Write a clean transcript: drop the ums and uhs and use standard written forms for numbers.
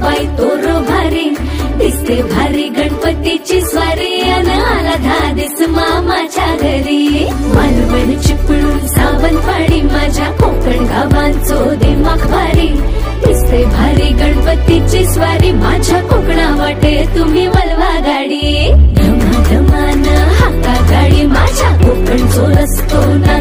बाई तोर भारी दिसते भारी गणपतीची स्वारी अन आला धादिस मामाच्या घरी मालवण चिपळूण सावंतवाडी माझ्या कोकण गावांचो दिमाग भारी दिसते भारी गणपतीची स्वारी माझ्या कोकणा वाटे तुम्ही वलवा गाडी धमाधमान हाका गाडी माझ्या कोकणचो रस्तो ना